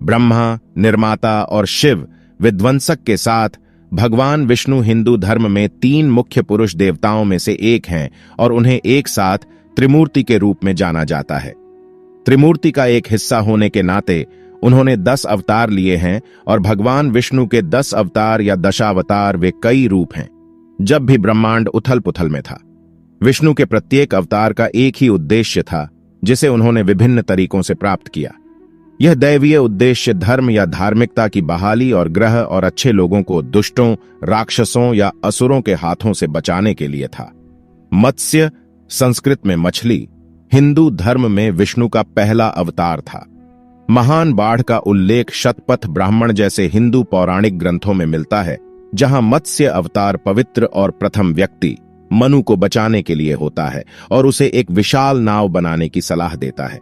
ब्रह्मा, निर्माता और शिव विध्वंसक के साथ भगवान विष्णु हिंदू धर्म में 3 मुख्य पुरुष देवताओं में से एक हैं और उन्हें एक साथ त्रिमूर्ति के रूप में जाना जाता है। त्रिमूर्ति का एक हिस्सा होने के नाते उन्होंने 10 अवतार लिए हैं और भगवान विष्णु के 10 अवतार या दशावतार वे कई रूप हैं। जब भी ब्रह्मांड उथल पुथल में था, विष्णु के प्रत्येक अवतार का एक ही उद्देश्य था जिसे उन्होंने विभिन्न तरीकों से प्राप्त किया। यह दैवीय उद्देश्य धर्म या धार्मिकता की बहाली और ग्रह और अच्छे लोगों को दुष्टों, राक्षसों या असुरों के हाथों से बचाने के लिए था। मत्स्य, संस्कृत में मछली, हिंदू धर्म में विष्णु का पहला अवतार था। महान बाढ़ का उल्लेख शतपथ ब्राह्मण जैसे हिंदू पौराणिक ग्रंथों में मिलता है, जहां मत्स्य अवतार पवित्र और प्रथम व्यक्ति मनु को बचाने के लिए होता है और उसे एक विशाल नाव बनाने की सलाह देता है।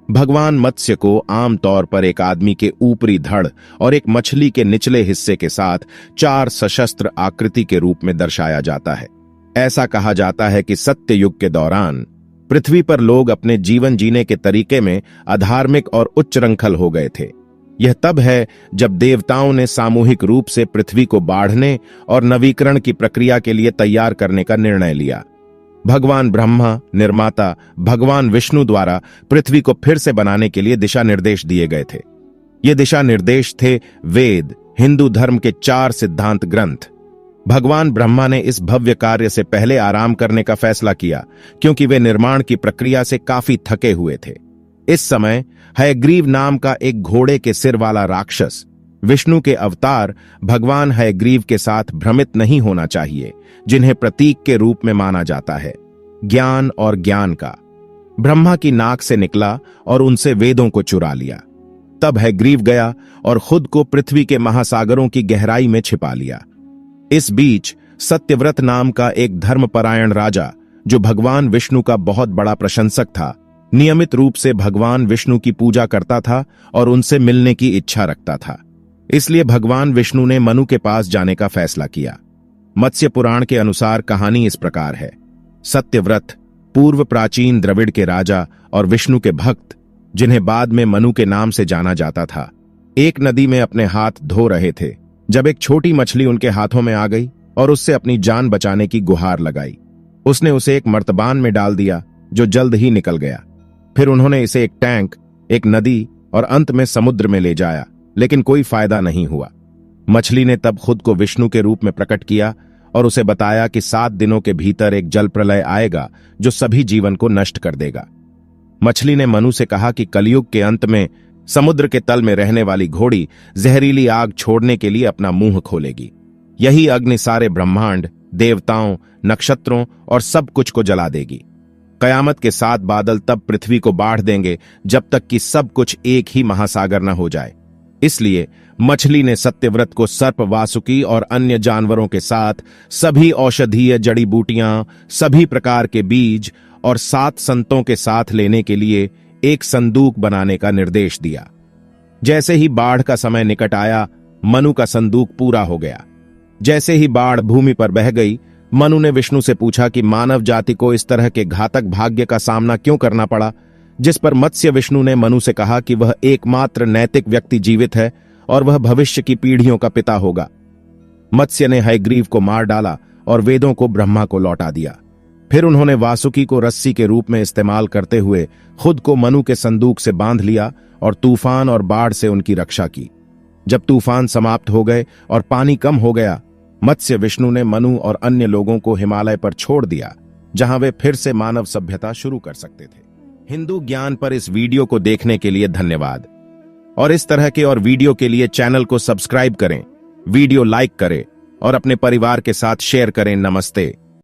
भगवान मत्स्य को आमतौर पर एक आदमी के ऊपरी धड़ और एक मछली के निचले हिस्से के साथ 4 सशस्त्र आकृति के रूप में दर्शाया जाता है। ऐसा कहा जाता है कि सत्य युग के दौरान पृथ्वी पर लोग अपने जीवन जीने के तरीके में अधार्मिक और उच्चरंखल हो गए थे। यह तब है जब देवताओं ने सामूहिक रूप से पृथ्वी को बाढ़ने और नवीकरण की प्रक्रिया के लिए तैयार करने का निर्णय लिया। भगवान ब्रह्मा, निर्माता भगवान विष्णु द्वारा पृथ्वी को फिर से बनाने के लिए दिशा निर्देश दिए गए थे। ये दिशा निर्देश थे वेद, हिंदू धर्म के 4 सिद्धांत ग्रंथ। भगवान ब्रह्मा ने इस भव्य कार्य से पहले आराम करने का फैसला किया क्योंकि वे निर्माण की प्रक्रिया से काफी थके हुए थे। इस समय हयग्रीव नाम का एक घोड़े के सिर वाला राक्षस विष्णु के अवतार भगवान हयग्रीव के साथ भ्रमित नहीं होना चाहिए, जिन्हें प्रतीक के रूप में माना जाता है, ज्ञान और ज्ञान का। ब्रह्मा की नाक से निकला और उनसे वेदों को चुरा लिया। तब हयग्रीव गया और खुद को पृथ्वी के महासागरों की गहराई में छिपा लिया। इस बीच सत्यव्रत नाम का एक धर्मपरायण राजा, जो भगवान विष्णु का बहुत बड़ा प्रशंसक था, नियमित रूप से भगवान विष्णु की पूजा करता था और उनसे मिलने की इच्छा रखता था। इसलिए भगवान विष्णु ने मनु के पास जाने का फैसला किया। मत्स्य पुराण के अनुसार कहानी इस प्रकार है। सत्यव्रत पूर्व प्राचीन द्रविड़ के राजा और विष्णु के भक्त, जिन्हें बाद में मनु के नाम से जाना जाता था, एक नदी में अपने हाथ धो रहे थे जब एक छोटी मछली उनके हाथों में आ गई और उससे अपनी जान बचाने की गुहार लगाई। उसने उसे एक मर्तबान में डाल दिया जो जल्द ही निकल गया। फिर उन्होंने इसे एक टैंक, एक नदी और अंत में समुद्र में ले जाया, लेकिन कोई फायदा नहीं हुआ। मछली ने तब खुद को विष्णु के रूप में प्रकट किया और उसे बताया कि 7 दिनों के भीतर एक जल प्रलय आएगा जो सभी जीवन को नष्ट कर देगा। मछली ने मनु से कहा कि कलयुग के अंत में समुद्र के तल में रहने वाली घोड़ी जहरीली आग छोड़ने के लिए अपना मुंह खोलेगी। यही अग्नि सारे ब्रह्मांड, देवताओं, नक्षत्रों और सब कुछ को जला देगी। कयामत के 7 बादल तब पृथ्वी को बाढ़ देंगे जब तक कि सब कुछ एक ही महासागर न हो जाए। इसलिए मछली ने सत्यव्रत को सर्प, वासुकी और अन्य जानवरों के साथ सभी औषधीय जड़ी बूटियां, सभी प्रकार के बीज और 7 संतों के साथ लेने के लिए एक संदूक बनाने का निर्देश दिया। जैसे ही बाढ़ का समय निकट आया, मनु का संदूक पूरा हो गया। जैसे ही बाढ़ भूमि पर बह गई, मनु ने विष्णु से पूछा कि मानव जाति को इस तरह के घातक भाग्य का सामना क्यों करना पड़ा, जिस पर मत्स्य विष्णु ने मनु से कहा कि वह एकमात्र नैतिक व्यक्ति जीवित है और वह भविष्य की पीढ़ियों का पिता होगा। मत्स्य ने हयग्रीव को मार डाला और वेदों को ब्रह्मा को लौटा दिया। फिर उन्होंने वासुकी को रस्सी के रूप में इस्तेमाल करते हुए खुद को मनु के संदूक से बांध लिया और तूफान और बाढ़ से उनकी रक्षा की। जब तूफान समाप्त हो गए और पानी कम हो गया, मत्स्य विष्णु ने मनु और अन्य लोगों को हिमालय पर छोड़ दिया, जहां वे फिर से मानव सभ्यता शुरू कर सकते थे। हिंदू ज्ञान पर इस वीडियो को देखने के लिए धन्यवाद और इस तरह के और वीडियो के लिए चैनल को सब्सक्राइब करें, वीडियो लाइक करें और अपने परिवार के साथ शेयर करें। नमस्ते।